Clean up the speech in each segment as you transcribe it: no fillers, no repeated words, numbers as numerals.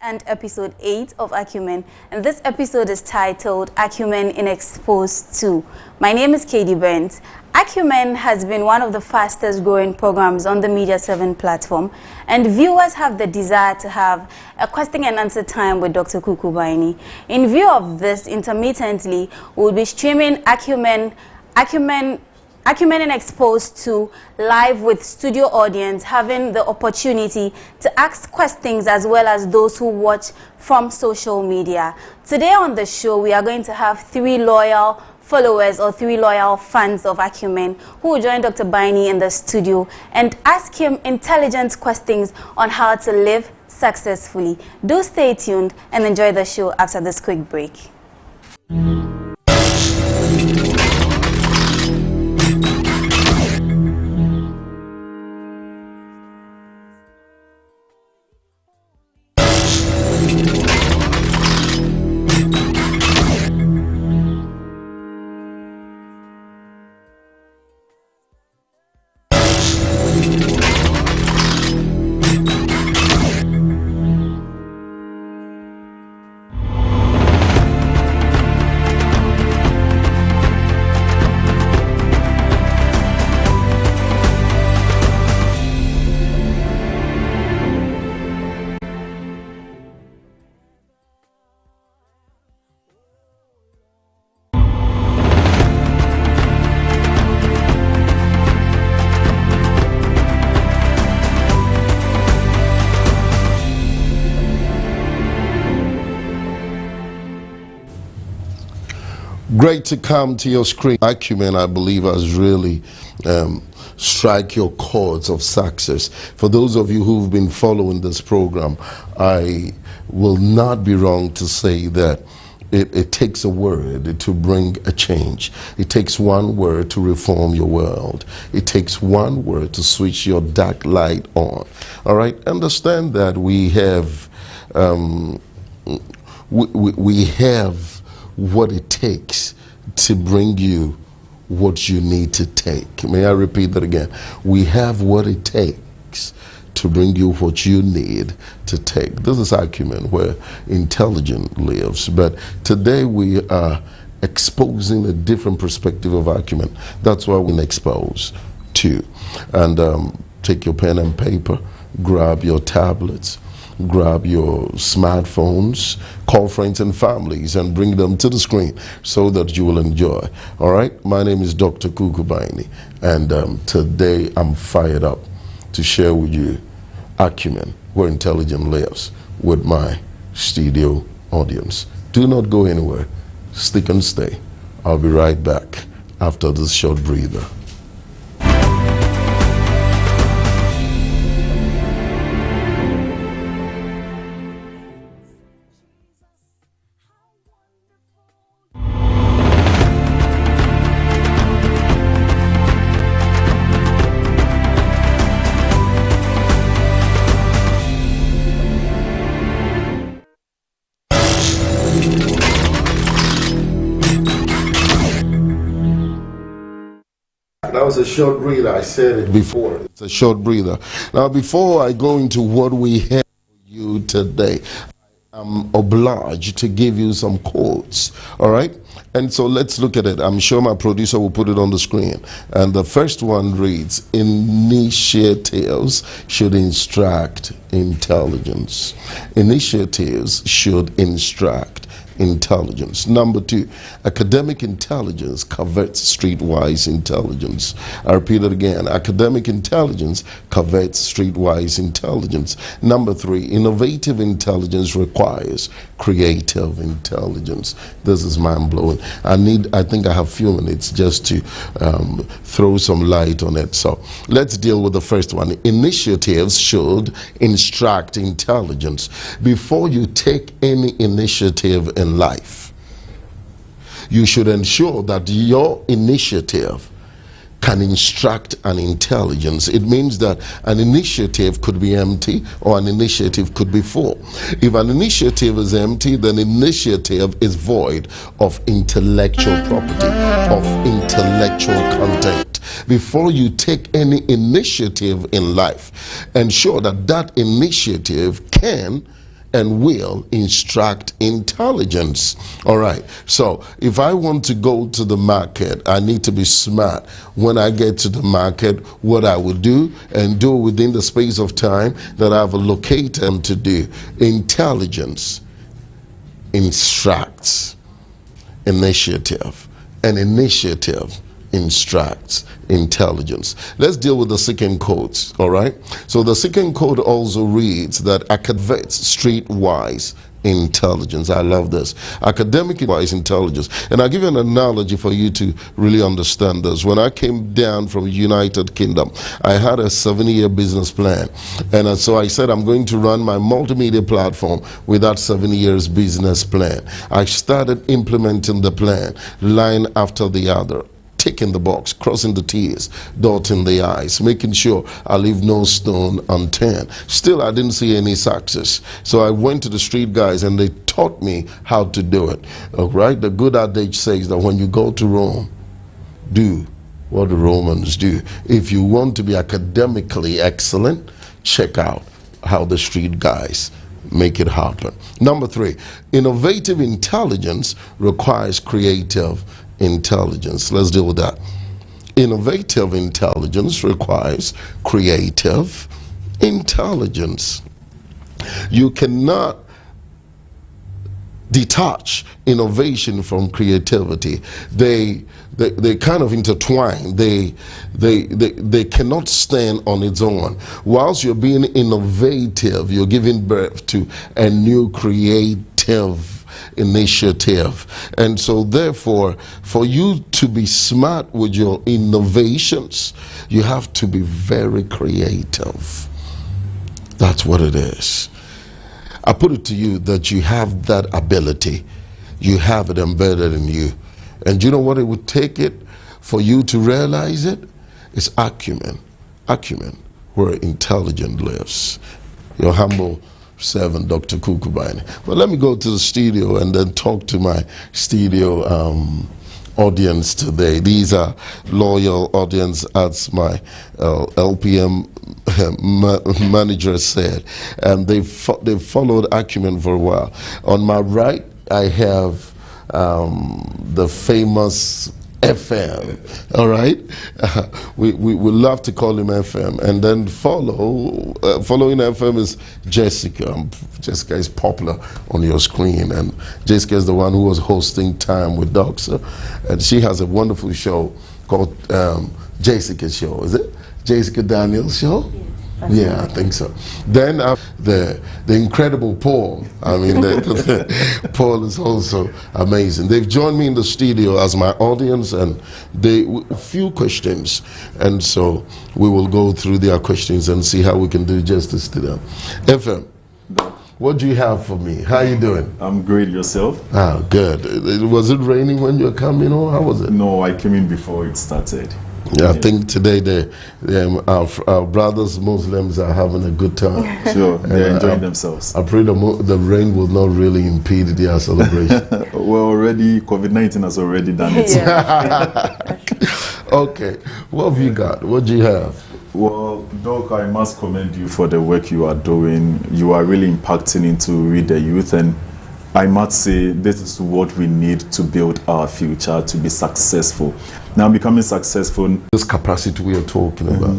and episode 8 of Acumen, and this episode is titled Acumen in Exposed 2. My name is Katie Burns. Acumen has been one of the fastest growing programs on the Media 7 platform, and viewers have the desire to have a question and answer time with Dr. Kukubaini. In view of this, intermittently, we'll be streaming Acumen in Exposed 2 live with studio audience, having the opportunity to ask questions as well as those who watch from social media. Today on the show, we are going to have 3 loyal followers or 3 loyal fans of Acumen who will join Dr. Baini in the studio and ask him intelligent questions on how to live successfully. Do stay tuned and enjoy the show after this quick break. Great to come to your screen. Acumen, I believe, has really strike your chords of success. For those of you who've been following this program, I will not be wrong to say that it takes a word to bring a change. It takes one word to reform your world. It takes one word to switch your dark light on. All right? Understand that we have we have what it takes to bring you what you need to take. May I repeat that again? We have what it takes to bring you what you need to take. This is Acumen, where intelligence lives. But today we are exposing a different perspective of Acumen. That's why we expose to. And take your pen and paper, grab your tablets, grab your smartphones, call friends and families and bring them to the screen so that you will enjoy. All right, my name is Dr. Kukubaini, and today I'm fired up to share with you Acumen, where intelligence lives, with my studio audience. Do not go anywhere. Stick and stay. I'll be right back after this short breather. That was a short breather. I said it before. It's a short breather. Now, before I go into what we have for you today, I'm obliged to give you some quotes. All right? And so let's look at it. I'm sure my producer will put it on the screen. And the first one reads, initiatives should instruct intelligence. Initiatives should instruct intelligence. Number 2, academic intelligence covets streetwise intelligence. I repeat it again. Academic intelligence covets streetwise intelligence. Number 3, innovative intelligence requires creative intelligence. This is mind-blowing. I think I have a few minutes just to throw some light on it. So let's deal with the first one. Initiatives should instruct intelligence. Before you take any initiative in life, you should ensure that your initiative can instruct an intelligence. It means that an initiative could be empty or an initiative could be full. If an initiative is empty, then initiative is void of intellectual property, of intellectual content. Before you take any initiative in life, ensure that that initiative can and will instruct intelligence. All right. So if I want to go to the market, I need to be smart. When I get to the market, what I will do and do within the space of time that I've allocated them to do. Intelligence instructs initiative, and initiative instructs intelligence. Let's deal with the second quote, all right? So the second quote also reads that academics streetwise intelligence. I love this. Academic wise intelligence. And I'll give you an analogy for you to really understand this. When I came down from United Kingdom, I had a 7-year business plan. And so I said I'm going to run my multimedia platform with that 7 years business plan. I started implementing the plan, line after the other, ticking the box, crossing the T's, dotting the I's, making sure I leave no stone unturned. Still, I didn't see any success. So I went to the street guys and they taught me how to do it. All right? The good adage says that when you go to Rome, do what the Romans do. If you want to be academically excellent, check out how the street guys make it happen. Number 3, innovative intelligence requires creative intelligence. Let's deal with that. Innovative intelligence requires creative intelligence. You cannot detach innovation from creativity. They kind of intertwine. They cannot stand on its own. Whilst you're being innovative, you're giving birth to a new creative initiative. And so therefore, for you to be smart with your innovations, you have to be very creative. That's what it is. I put it to you that you have that ability. You have it embedded in you. And you know what it would take it for you to realize it? It's acumen. Acumen, where intelligence lives. Your humble servant, Dr. Kukubane. But let me go to the studio and then talk to my studio audience today. These are loyal audience, as my LPM manager said, and they've followed Acumen for a while. On my right, I have the famous FM, all right? We love to call him FM. And then following FM is Jessica. Jessica is popular on your screen, and Jessica is the one who was hosting Time with Doctor, and she has a wonderful show called Jessica's Show. Is it Jessica Daniels' show? Yeah, I think so. Then the incredible Paul. I mean, Paul is also amazing. They've joined me in the studio as my audience, and a few questions, and so we will go through their questions and see how we can do justice to them. FM, what do you have for me? How are you doing? I'm great. Yourself? Ah, good. Was it raining when you were coming, or how was it? No, I came in before it started. Yeah, I think today our brothers Muslims are having a good time. Sure, they're enjoying themselves. I pray the rain will not really impede their celebration. Well, already COVID-19 has already done it. Yeah. Okay, what have you got? What do you have? Well, Doc, I must commend you for the work you are doing. You are really impacting into the youth, and I must say this is what we need to build our future, to be successful. Now, becoming successful. This capacity we are talking about,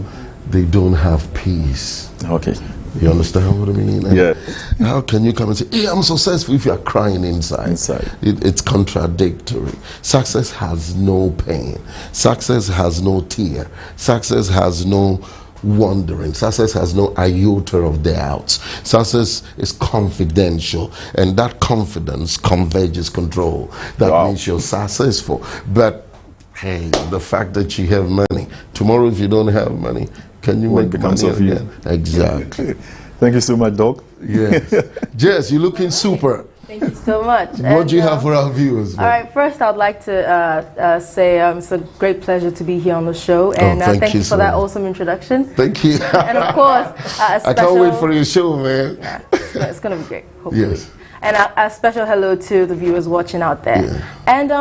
they don't have peace. Okay. You understand what I mean? And yeah. How can you come and say, hey, I'm successful, if you are crying inside? It's contradictory. Success has no pain. Success has no tear. Success has no wondering. Success has no iota of doubts. Success is confidential, and that confidence converges control. That means you're successful. But hey, the fact that you have money, tomorrow if you don't have money, can you make money again? Exactly. Thank you so much, Doc. Yes. Jess, you're looking super. Thank you so much. What do you have for our viewers? All right, first I'd like to say it's a great pleasure to be here on the show, and thank you for that awesome introduction. Thank you. And of course, I can't wait for your show, man. Yeah, it's going to be great, hopefully. Yes. And a special hello to the viewers watching out there. Yeah. And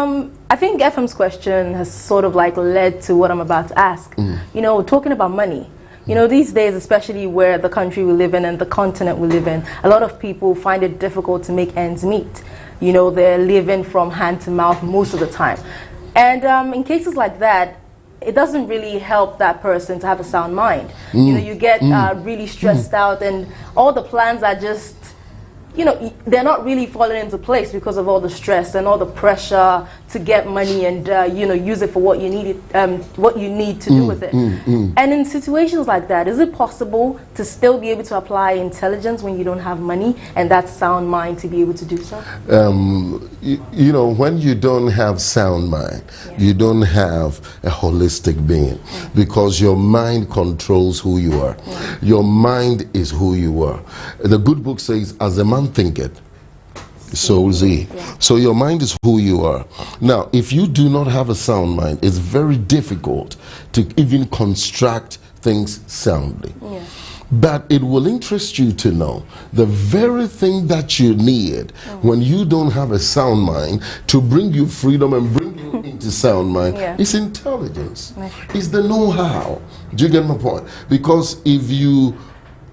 I think FM's question has sort of like led to what I'm about to ask. You know, talking about money. You know, these days, especially where the country we live in and the continent we live in, a lot of people find it difficult to make ends meet. You know, they're living from hand to mouth most of the time. And in cases like that, it doesn't really help that person to have a sound mind. You know, you get really stressed out, and all the plans are just, you know, they're not really falling into place because of all the stress and all the pressure to get money and you know, use it for what you need to do with it. And in situations like that, is it possible to still be able to apply intelligence when you don't have money and that sound mind to be able to do so? You know, when you don't have sound mind, you don't have a holistic being, because your mind controls who you are. Your mind is who you are. The good book says, as a man thinketh, so is he. So your mind is who you are. Now, if you do not have a sound mind, it's very difficult to even construct things soundly. But it will interest you to know the very thing that you need when you don't have a sound mind to bring you freedom and bring you into sound mind is intelligence. It's the know-how. Do you get my point? Because if you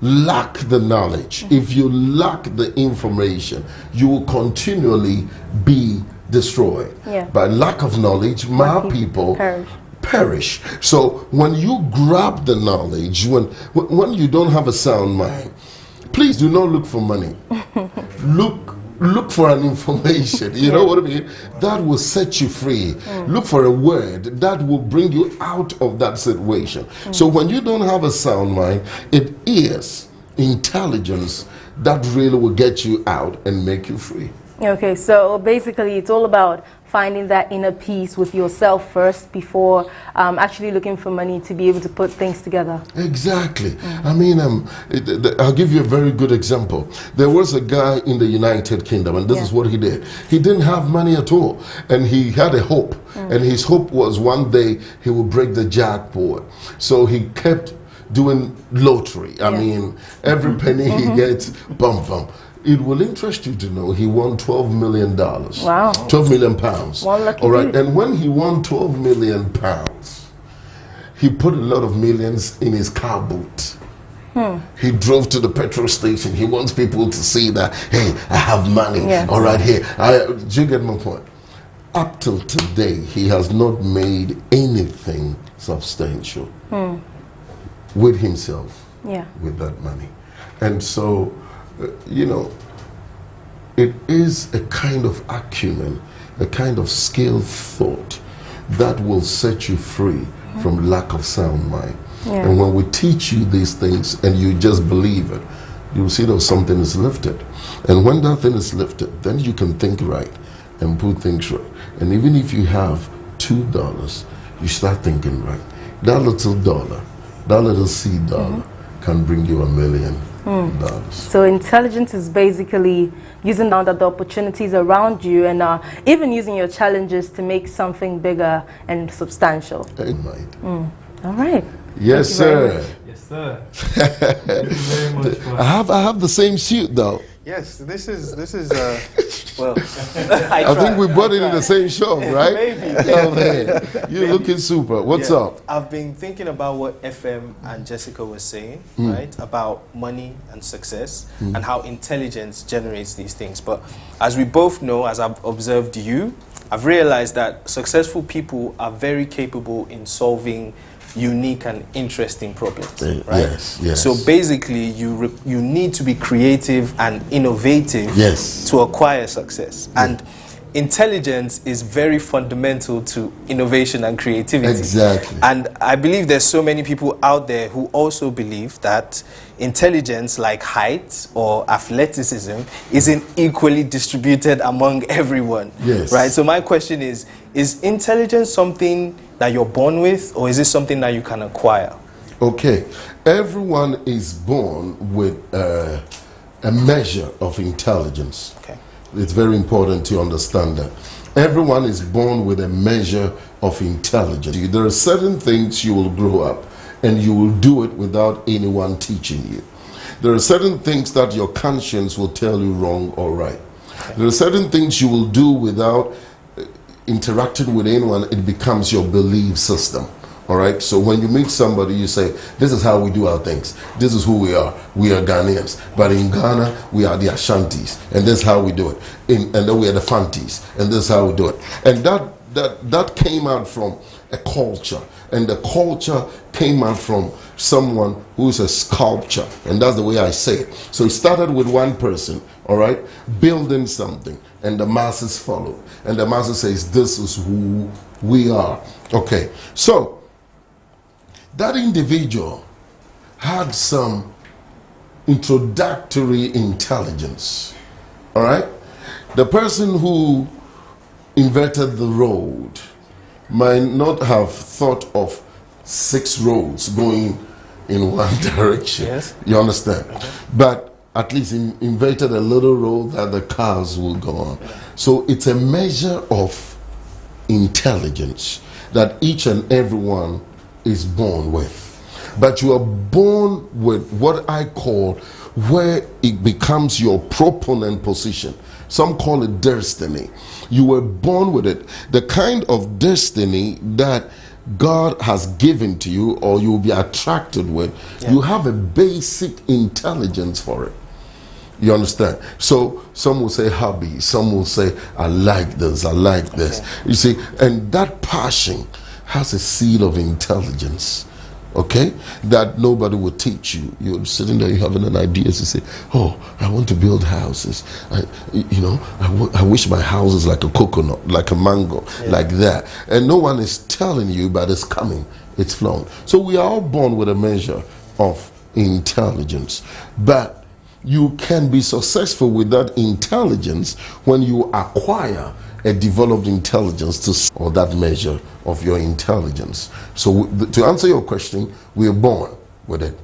lack the knowledge, if you lack the information, you will continually be destroyed. By lack of knowledge, my people perish. So when you grab the knowledge, when you don't have a sound mind, please do not look for money. Look for an information, you know what I mean, that will set you free. Look for a word that will bring you out of that situation. So when you don't have a sound mind, it is intelligence that really will get you out and make you free. Okay, so basically it's all about finding that inner peace with yourself first before actually looking for money to be able to put things together. Exactly. I mean, I'll give you a very good example. There was a guy in the United Kingdom, and this is what he did. He didn't have money at all, and he had a hope, and his hope was one day he would break the jackpot. So he kept doing lottery. I mean, every penny he gets, bum bum. It will interest you to know he won $12 million. Wow. 12 million pounds. One lucky all right. dude. And when he won 12 million pounds, he put a lot of millions in his car boot. He drove to the petrol station. He wants people to see that, hey, I have money. All right, here. Do you get my point? Up till today, he has not made anything substantial with himself, with that money. And so, you know, it is a kind of acumen, a kind of skilled thought that will set you free from lack of sound mind. And when we teach you these things and you just believe it, you'll see that something is lifted. And when that thing is lifted, then you can think right and put things right. And even if you have $2, you start thinking right. That little dollar, that little seed dollar can bring you $1 million. So intelligence is basically using now the opportunities around you and even using your challenges to make something bigger and substantial. All right. Yes, sir. Yes, sir. Thank you very much for I have the same suit though. Yes, this is well. I think we bought it in the same shop, right? Maybe. Oh man, you're looking super. What's up? I've been thinking about what FM and Jessica was saying, right? About money and success and how intelligence generates these things. But as we both know, as I've observed you, I've realized that successful people are very capable in solving unique and interesting problems, right? Yes. So basically, you need to be creative and innovative to acquire success. And intelligence is very fundamental to innovation and creativity. Exactly. And I believe there's so many people out there who also believe that intelligence, like height or athleticism, isn't equally distributed among everyone. Right? So my question is intelligence something that you're born with, or is it something that you can acquire? Okay. Everyone is born with a measure of intelligence. Okay. It's very important to understand that. Everyone is born with a measure of intelligence. There are certain things you will grow up and you will do it without anyone teaching you. There are certain things that your conscience will tell you wrong or right. There are certain things you will do without interacting with anyone. It becomes your belief system. All right. So when you meet somebody, you say, "This is how we do our things. This is who we are. We are Ghanaians. But in Ghana, we are the Ashantis, and this is how we do it. And then we are the Fantis, and this is how we do it." And that came out from a culture, and the culture came out from someone who's a sculptor, and that's the way I say it. So it started with one person, all right, building something, and the masses followed, and the masses says, "This is who we are." Okay, so that individual had some introductory intelligence, all right. The person who invented the road might not have thought of 6 roads going in one direction. Yes. You understand? But at least invented a little road that the cars will go on. So it's a measure of intelligence that each and everyone is born with. But you are born with what I call where it becomes your proponent position. Some call it destiny. You were born with it. The kind of destiny that God has given to you or you will be attracted with, you have a basic intelligence for it. You understand? So some will say hobby, some will say I like this, I like this. You see, and that passion has a seed of intelligence. Okay, that nobody will teach you. You're sitting there, you're having an idea to say, "Oh, I want to build houses. I wish my house is like a coconut, like a mango, like that." And no one is telling you, but it's coming, it's flown. So we are all born with a measure of intelligence, but you can be successful with that intelligence when you acquire a developed intelligence or that measure of your intelligence. So to answer your question, we are born with it.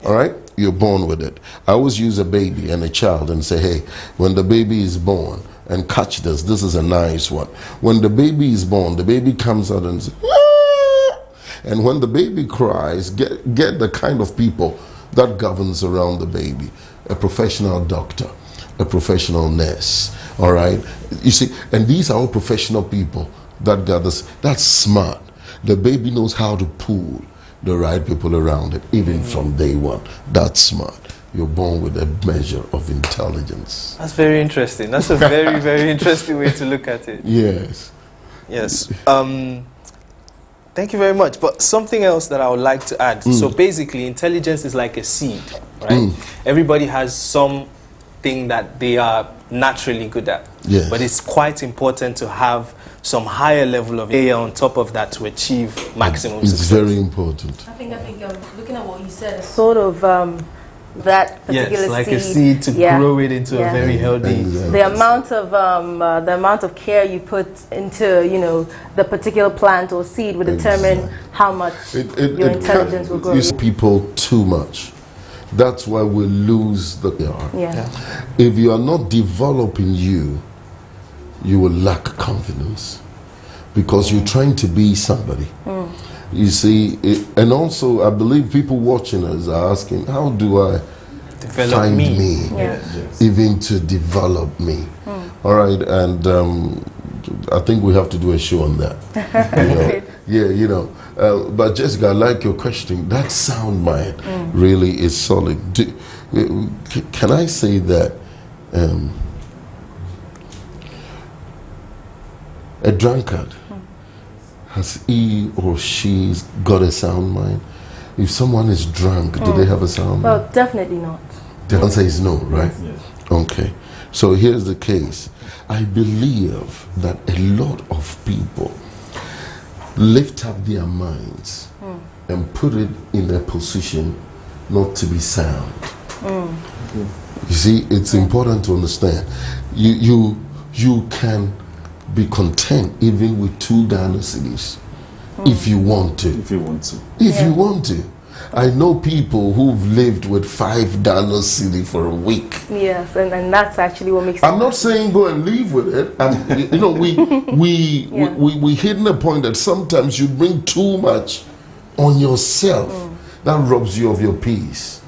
All right? You're born with it. I always use a baby and a child and say, "Hey, when the baby is born," and catch this is a nice one. When the baby is born, the baby comes out and says, "Ah!" And when the baby cries, get the kind of people that governs around the baby. A professional doctor, a professional nurse, all right? You see, and these are all professional people that gathers. That's smart. The baby knows how to pull the right people around it, even from day one. That's smart. You're born with a measure of intelligence. That's very interesting. That's a very, very interesting way to look at it. Yes. Yes. Thank you very much. But something else that I would like to add. So basically, intelligence is like a seed, right? Everybody has something that they are naturally good at. Yes. But it's quite important to have some higher level of layer on top of that to achieve maximum It's success. very important. I think looking at what you said, it's sort of that particular yes, like seed, a seed to grow it into a very healthy. Exactly. The amount of care you put into the particular plant or seed will determine how much your intelligence will grow. Use people too much. That's why we lose the yard. Yeah. If you are not developing you will lack confidence because you're trying to be somebody. You see, and also I believe people watching us are asking, how do I find me? Even to develop me. All right, and I think we have to do a show on that. But Jessica, I like your question. That sound mind really is solid. Can I say that a drunkard, has he or she got a sound mind? If someone is drunk, do they have a sound mind? Well, definitely not. The answer is no, right? Yes. Okay. So here's the case. I believe that a lot of people lift up their minds and put it in a position not to be sound. You see, it's important to understand. You can be content even with 2 Ghana cedis if you want to. If you want to. If you want to. I know people who've lived with 5 Ghana cedi for a week. Yes, and that's actually what makes. I'm not saying go and live with it. We hitting a point that sometimes you bring too much on yourself that robs you of your peace.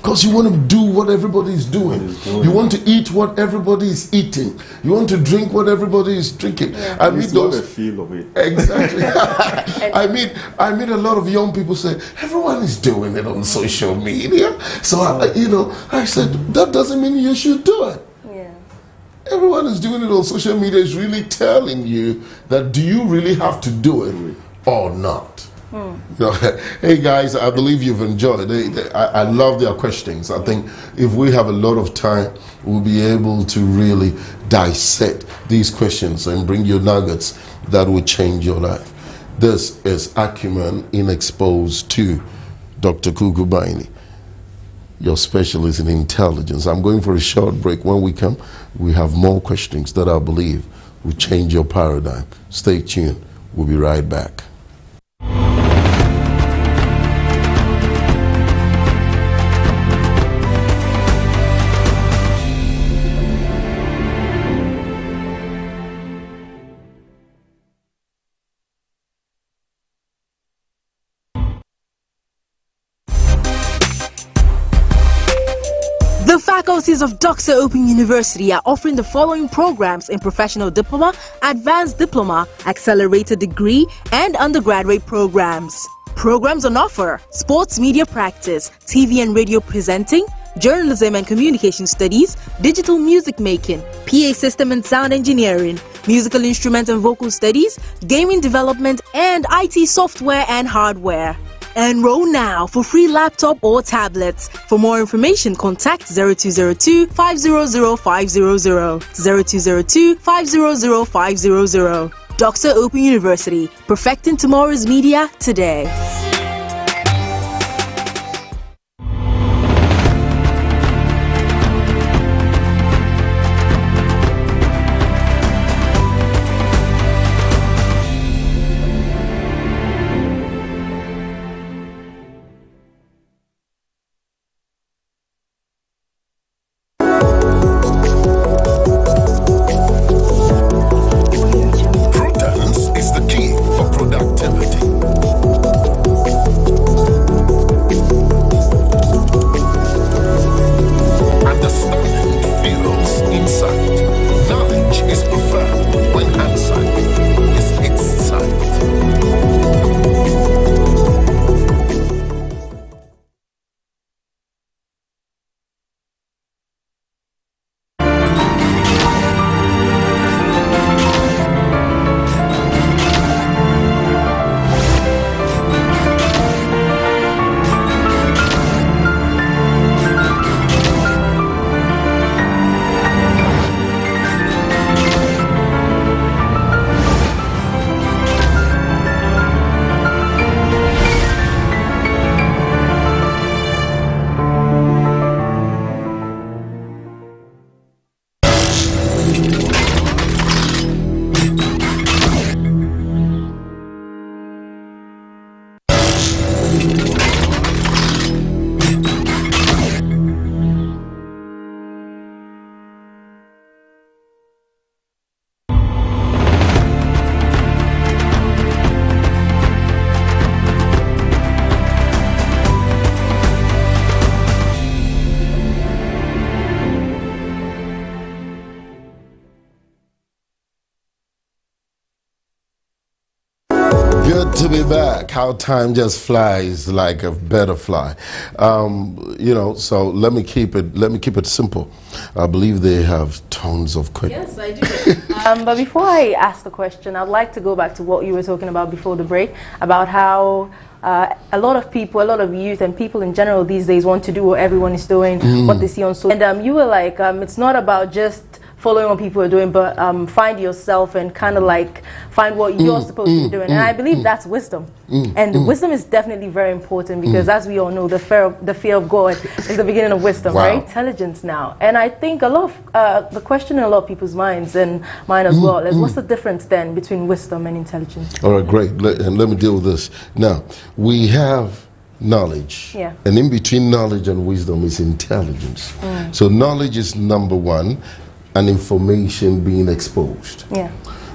Because you want to do what everybody is doing. You want to eat what everybody is eating. You want to drink what everybody is drinking. I meet those. Feel of it. Exactly. I meet a lot of young people say everyone is doing it on social media. So I said that doesn't mean you should do it. Yeah. Everyone is doing it on social media is really telling you that do you really have to do it or not? Hey guys, I believe you've enjoyed it. I love their questions. I think if we have a lot of time, we'll be able to really dissect these questions and bring you nuggets that will change your life. This is Acumen in Exposed to Dr. Kukubaini, your specialist in intelligence. I'm going for a short break. When we come, we have more questions that I believe will change your paradigm. Stay tuned. We'll be right back. The faculties of Dr. Open University are offering the following programs in Professional Diploma, Advanced Diploma, Accelerated Degree, and Undergraduate programs. Programs on offer: Sports Media Practice, TV and Radio Presenting, Journalism and Communication Studies, Digital Music Making, PA System and Sound Engineering, Musical Instrument and Vocal Studies, Gaming Development, and IT Software and Hardware. Enroll now for free laptop or tablets. For more information, contact 0202-500-500, 0202-500-500. Dr. Open University, perfecting tomorrow's media today. Good to be back. How time just flies like a butterfly. So let me keep it simple. I believe they have tons of questions. Yes, I do. But before I ask the question, I'd like to go back to what you were talking about before the break, about how a lot of people, a lot of youth and people in general these days want to do what everyone is doing, what they see on social. And you were like, it's not about just following what people are doing, but find yourself and kind of like find what you're supposed to be doing. And I believe that's wisdom. And wisdom is definitely very important because as we all know, the fear of God is the beginning of wisdom, right? Intelligence now. And I think a lot of the question in a lot of people's minds and mine as well is what's the difference then between wisdom and intelligence? All right, great. And let me deal with this. Now, we have knowledge. Yeah. And in between knowledge and wisdom is intelligence. So knowledge is number one, and information being exposed. Yeah.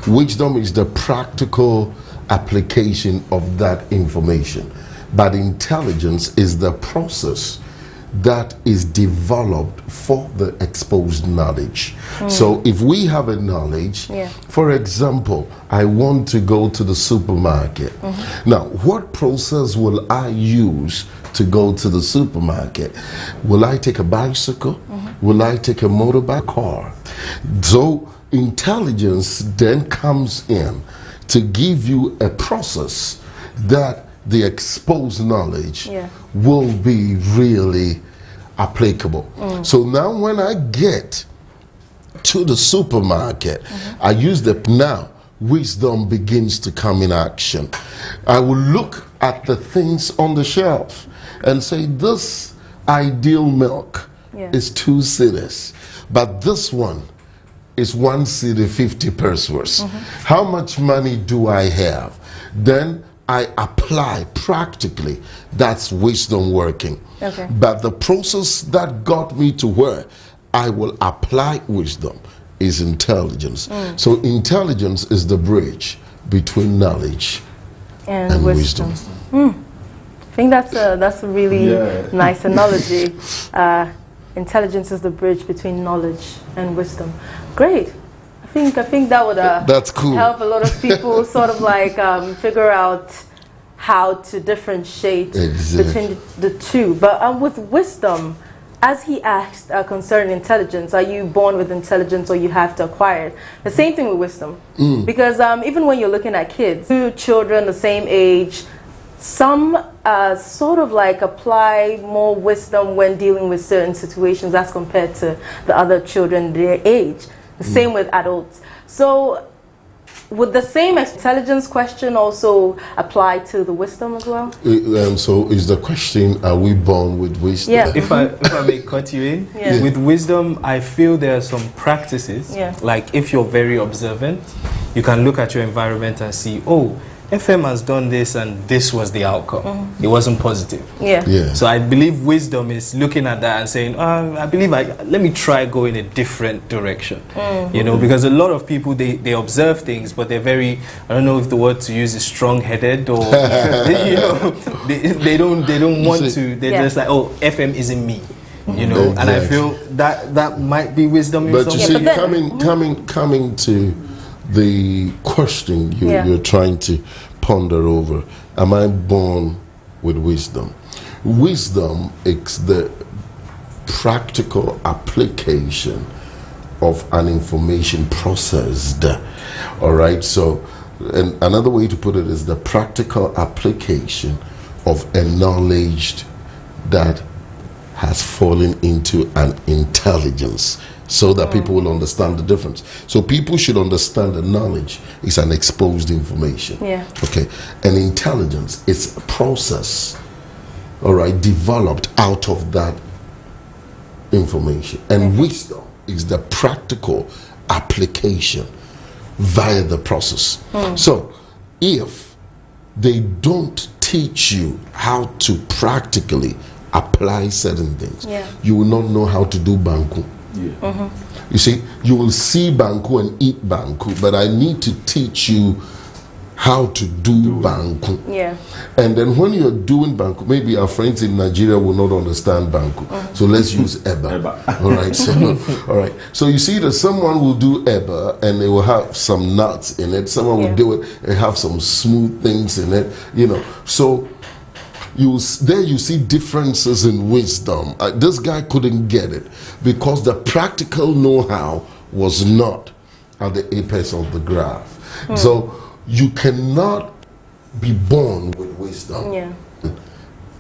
Wisdom is the practical application of that information. But intelligence is the process that is developed for the exposed knowledge. So if we have a knowledge, for example, I want to go to the supermarket. Now, what process will I use to go to the supermarket? Will I take a bicycle? Will I take a motorbike car? So intelligence then comes in to give you a process that the exposed knowledge will be really applicable. So now when I get to the supermarket, I use the now wisdom begins to come in action. I will look at the things on the shelf and say, this ideal milk is 2 cedis, but this one is 1 cedi 50 pesos. How much money do I have? Then I apply practically. That's wisdom working. But the process that got me to where I will apply wisdom is intelligence. So intelligence is the bridge between knowledge and wisdom. I think that's a really nice analogy. Intelligence is the bridge between knowledge and wisdom. Great. I think that would that's cool. help a lot of people sort of like figure out how to differentiate between the two. But with wisdom, as he asked concerning intelligence, are you born with intelligence or you have to acquire it? The same thing with wisdom. Because even when you're looking at kids, 2 children the same age, some sort of like apply more wisdom when dealing with certain situations as compared to the other children their age. The same with adults. So would the same intelligence question also apply to the wisdom as well? So is the question, are we born with wisdom? If I may cut you in, with wisdom, I feel there are some practices, like if you're very observant, you can look at your environment and see, oh, FM has done this and this was the outcome. It wasn't positive. So I believe wisdom is looking at that and saying, I believe let me try go in a different direction. You know, because a lot of people, they observe things, but they're very, I don't know if the word to use is strong-headed or, you know, they don't want to, they're just like, oh, FM isn't me. You know, and I feel that might be wisdom. But you see, coming to the question you're trying to ponder over, am I born with wisdom? Wisdom is the practical application of an information processed. All right, so and another way to put it is the practical application of a knowledge that has fallen into an intelligence, so that people will understand the difference. So people should understand that knowledge is an exposed information. Okay. And intelligence is a process, all right, developed out of that information. And wisdom is the practical application via the process. So if they don't teach you how to practically apply certain things, you will not know how to do banku. You see, you will see banku and eat banku, but I need to teach you how to do banku. And then when you're doing banku, maybe our friends in Nigeria will not understand banku. So let's use eba. All right. So, all right. So you see that someone will do eba and they will have some nuts in it. Someone will do it and have some smooth things in it. You know. So you see differences in wisdom. This guy couldn't get it because the practical know-how was not at the apex of the graph. So you cannot be born with wisdom.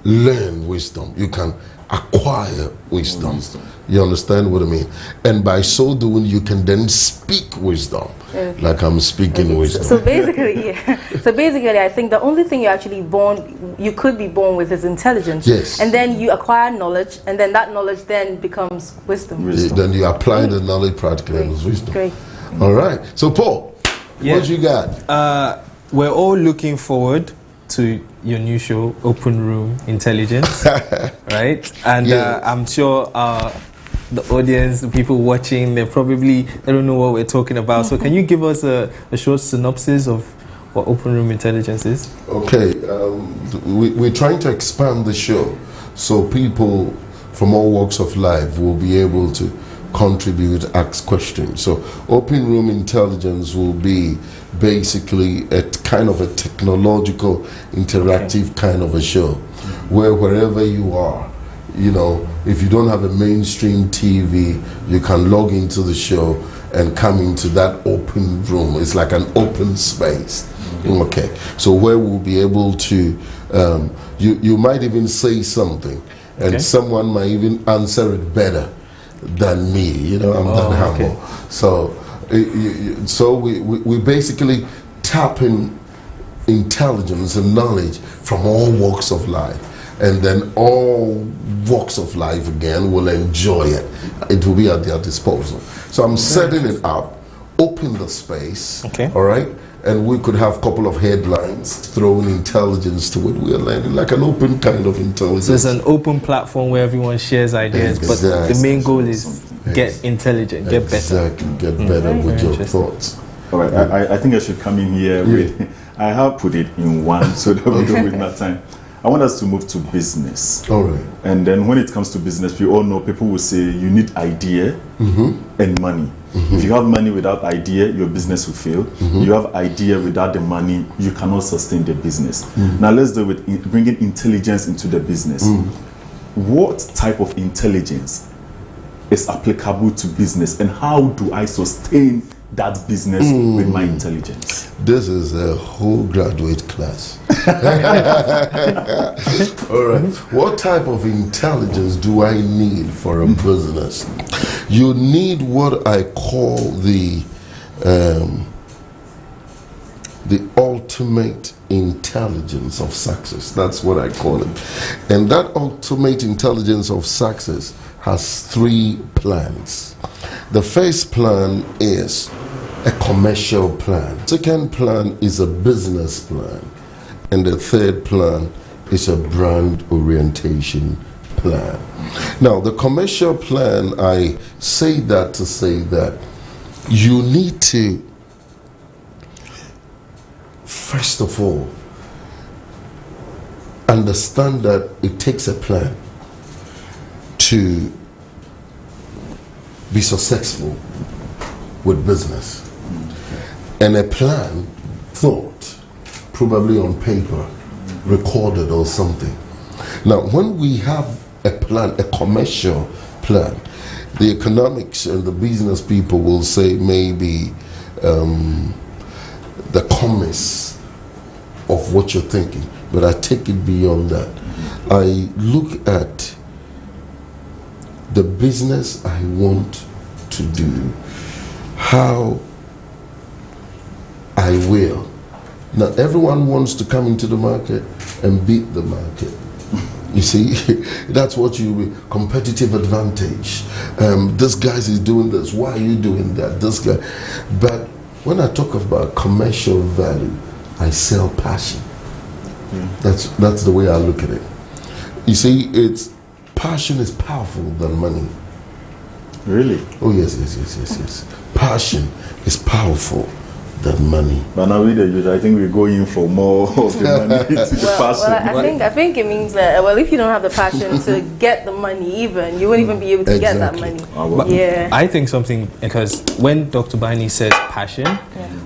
Learn wisdom. You can acquire wisdom. You understand what I mean? And by so doing, you can then speak wisdom, like I'm speaking wisdom. So basically, I think the only thing you could be born with is intelligence. And then you acquire knowledge, and then that knowledge then becomes wisdom. Then you apply the knowledge practically as wisdom. All right. So Paul, what you got? We're all looking forward to your new show, Open Room Intelligence, right? And I'm sure the audience, the people watching, they don't know what we're talking about. So can you give us a short synopsis of what Open Room Intelligence is? Okay, we're trying to expand the show so people from all walks of life will be able to contribute, ask questions. So open room intelligence will be basically a kind of a technological, interactive kind of a show, where wherever you are, you know, if you don't have a mainstream TV, you can log into the show and come into that open room. It's like an open space. Okay, so where we'll be able to, you might even say something, and someone might even answer it better than me. You know, I'm that humble. So, so we basically tap in intelligence and knowledge from all walks of life, and then all walks of life again will enjoy it. It will be at their disposal. So I'm setting it up, open the space, all right? And we could have a couple of headlines, throwing intelligence to it. We are learning like an open kind of intelligence. So it's an open platform where everyone shares ideas, but the main goal is get intelligent, get better. Get better with your thoughts. All right, I think I should come in here with, I have put it in one so that we don't waste that time. I want us to move to business. All right. And then when it comes to business, we all know people will say you need idea and money. If you have money without idea, your business will fail. You have idea without the money, you cannot sustain the business. Now let's do with bringing intelligence into the business. What type of intelligence is applicable to business, and how do I sustain that business with my intelligence? This is a whole graduate class. All right. What type of intelligence do I need for a business? You need what I call the ultimate intelligence of success. That's what I call it. And that ultimate intelligence of success has 3 plans. The first plan is a commercial plan. Second plan is a business plan. And the third plan is a brand orientation plan. Now, the commercial plan, I say that to say that you need to, first of all, understand that it takes a plan to be successful with business. And a plan, thought, probably on paper, recorded or something. Now, when we have a plan, a commercial plan, the economics and the business people will say maybe the commerce of what you're thinking, but I take it beyond that. I look at the business I want to do, how I will. Now, everyone wants to come into the market and beat the market. You see, that's what competitive advantage. This guy is doing this, why are you doing that? This guy. But when I talk about commercial value, I sell passion. That's the way I look at it. You see, passion is powerful than money. Really? Oh, yes. Passion is powerful than money. But now with the youth, I think we're going for more of the money to the passion. Well, I think it means that, well, if you don't have the passion to get the money even, you won't even be able to get that money. I think something, because when Dr. Bani says passion,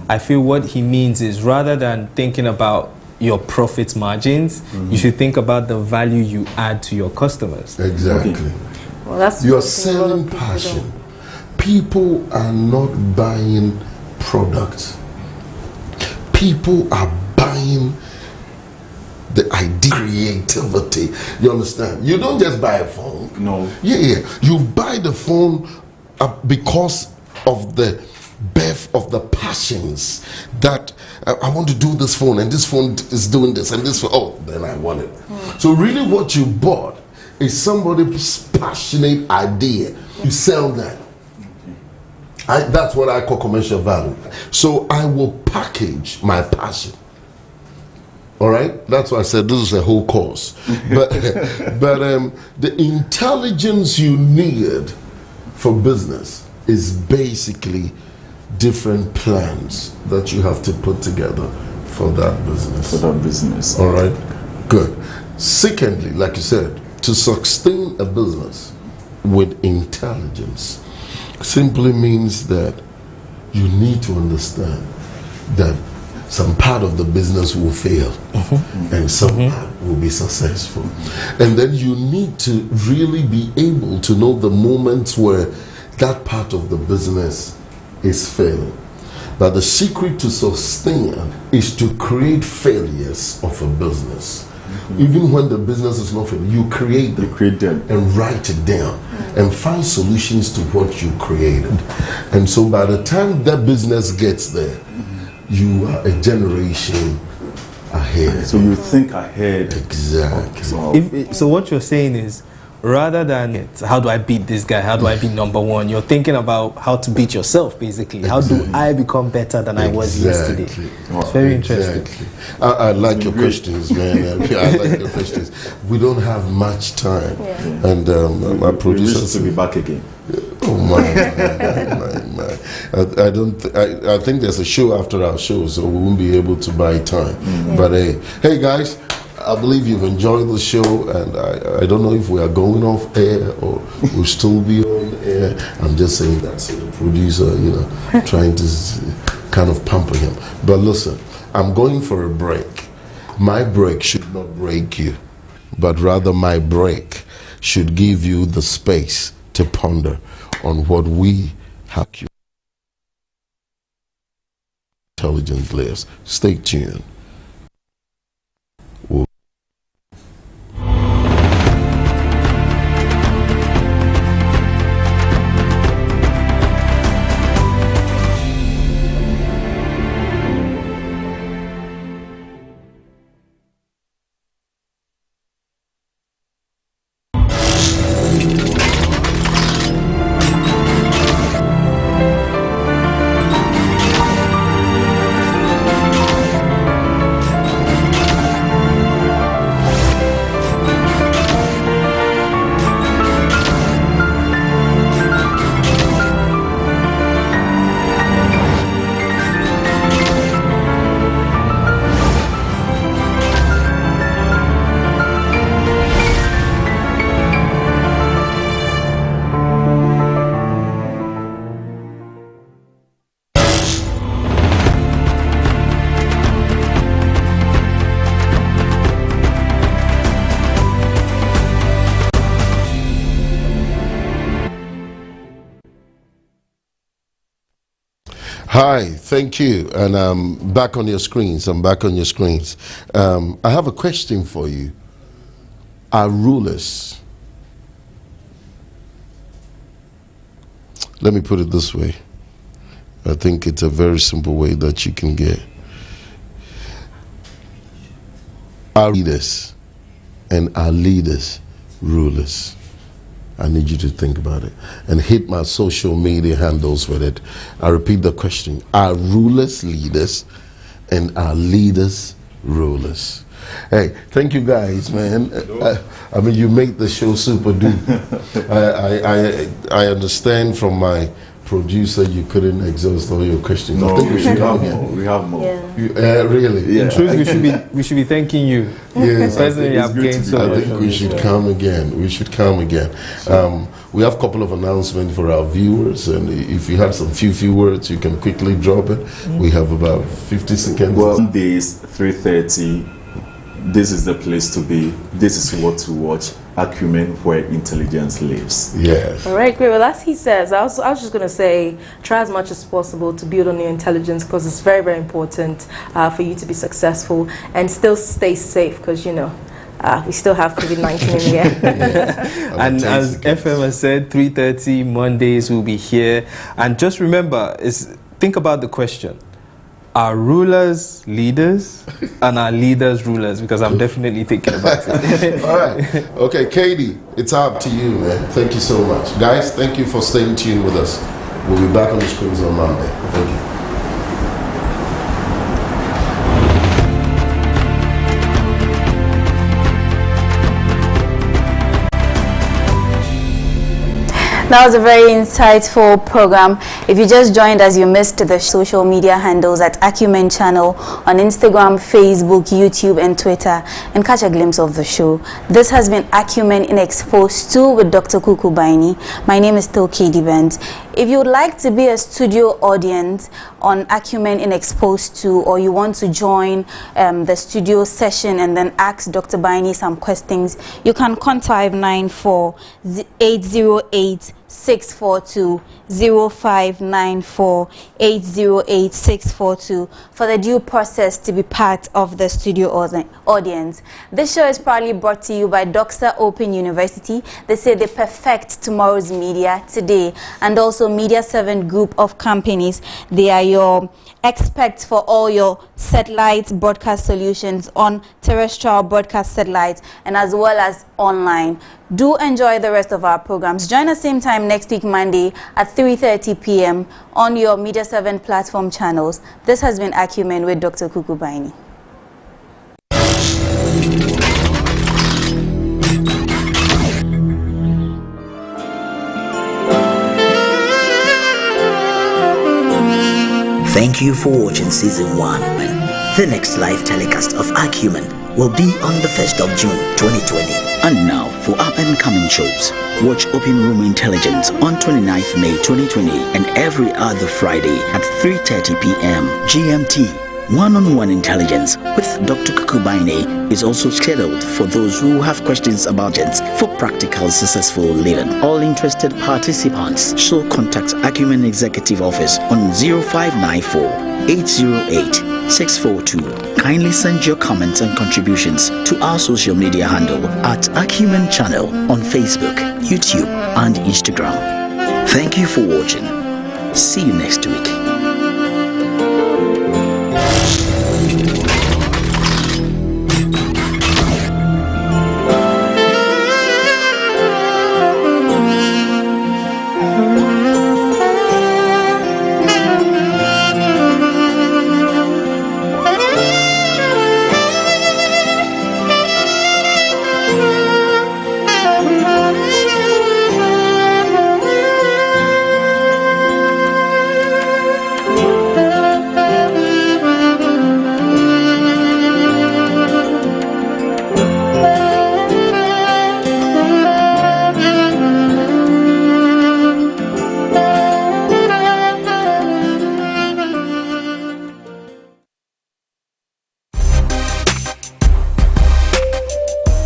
I feel what he means is rather than thinking about your profit margins, you should think about the value you add to your customers. Exactly. Well, that's you're selling passion. People are not buying products. People are buying the idea, creativity. You understand? You don't just buy a phone. No. Yeah. You buy the phone because of the birth of the passions that I want to do this phone, and this phone is doing this, and this phone, oh, then I want it. So really what you bought is somebody's passionate idea. You sell that. That's what I call commercial value. So I will package my passion. All right? That's why I said this is a whole course. But the intelligence you need for business is basically different plans that you have to put together for that business. For that business. All right? Good. Secondly, like you said, to sustain a business with intelligence simply means that you need to understand that some part of the business will fail and some part will be successful. And then you need to really be able to know the moments where that part of the business is failing. But the secret to sustain is to create failures of a business. Even when the business is not failing, you create them, and write it down and find solutions to what you created. And so by the time that business gets there, you are a generation ahead. So you think ahead. Exactly. So what you're saying is, rather than how do I beat this guy, how do I be number one, you're thinking about how to beat yourself, basically. How do I become better than I was yesterday? It's very interesting. I like your questions, man. I like your questions. We don't have much time, and my producer to be back again. Oh my! I think there's a show after our show, so we won't be able to buy time. But hey guys, I believe you've enjoyed the show, and I don't know if we are going off air or we'll still be on air. I'm just saying that to the producer, trying to kind of pamper him. But listen, I'm going for a break. My break should not break you, but rather my break should give you the space to ponder on what we have. Intelligent players. Stay tuned. Hi, thank you, and I'm back on your screens. I have a question for you. Are rulers, let me put it this way. I think it's a very simple way that you can get. Are leaders and are leaders rulers? I need you to think about it and hit my social media handles with it. I repeat the question. Are rulers leaders and are leaders rulers? Hey, thank you guys, man. I mean, you make the show super duper. I understand from my producer you couldn't exhaust all your questions. No, I think we should have more. We have more. Yeah. Really? Yeah. In truth, we should be thanking you. Yes, Personally, I've gained so much. I think we should come again. We should come again. We have a couple of announcements for our viewers, and if you have some few words, you can quickly drop it. We have about 50 seconds. Well, Mondays 3:30. This is the place to be. This is what to watch. Acumen, where intelligence lives. Yes. All right, great. Well, as he says, I was just going to say, try as much as possible to build on your intelligence, because it's very, very important for you to be successful, and still stay safe, because, we still have COVID-19 in the air. And as FM has said, 3:30 Mondays will be here. And just remember, think about the question. Are rulers leaders and are leaders rulers? Because I'm definitely thinking about it. All right. Okay, Katie, it's up to you, man. Thank you so much. Guys, thank you for staying tuned with us. We'll be back on the screens on Monday. Thank you. That was a very insightful program. If you just joined us, you missed the social media handles at Acumen Channel on Instagram, Facebook, YouTube, and Twitter, and catch a glimpse of the show. This has been Acumen in Exposed 2 with Dr. Kuku Baini. My name is still Katie Bent. If you would like to be a studio audience on Acumen in Exposed 2, or you want to join the studio session and then ask Dr. Baini some questions, you can contact 808-642-0594-808-642 for the due process to be part of the studio audience. This show is proudly brought to you by Doxa Open University. They say they perfect tomorrow's media today, and also Media 7 group of companies. They are your experts for all your satellite broadcast solutions on terrestrial broadcast satellites and as well as online. Do enjoy the rest of our programs. Join us same time next week, Monday at 3:30 p.m. on your Media 7 platform channels. This has been Acumen with Dr. Kuku Baini. Thank you for watching Season 1. The next live telecast of Acumen will be on the 1st of June 2020. And now for up-and-coming shows. Watch Open Room Intelligence on 29th May 2020 and every other Friday at 3:30 p.m. GMT. One-on-one intelligence with Dr. Kuku Baini is also scheduled for those who have questions about it for practical successful living. All interested participants should contact Acumen Executive Office on 0594-808-642. Kindly send your comments and contributions to our social media handle at Acumen Channel on Facebook, YouTube, and Instagram. Thank you for watching. See you next week.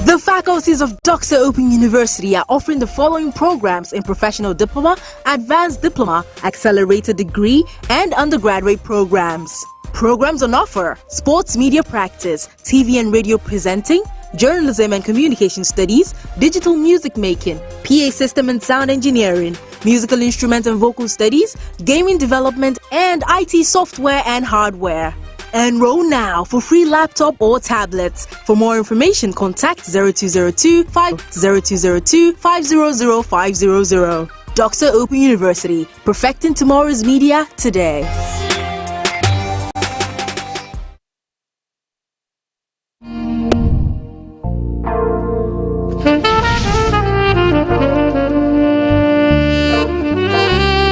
The faculties of Doxa Open University are offering the following programs in Professional Diploma, Advanced Diploma, Accelerated Degree, and Undergraduate programs. Programs on offer: Sports Media Practice, TV and Radio Presenting, Journalism and Communication Studies, Digital Music Making, PA System and Sound Engineering, Musical Instrument and Vocal Studies, Gaming Development, and IT Software and Hardware. Enroll now for free laptop or tablets. For more information, contact 0202-5000500. Doxa Open University, perfecting tomorrow's media today.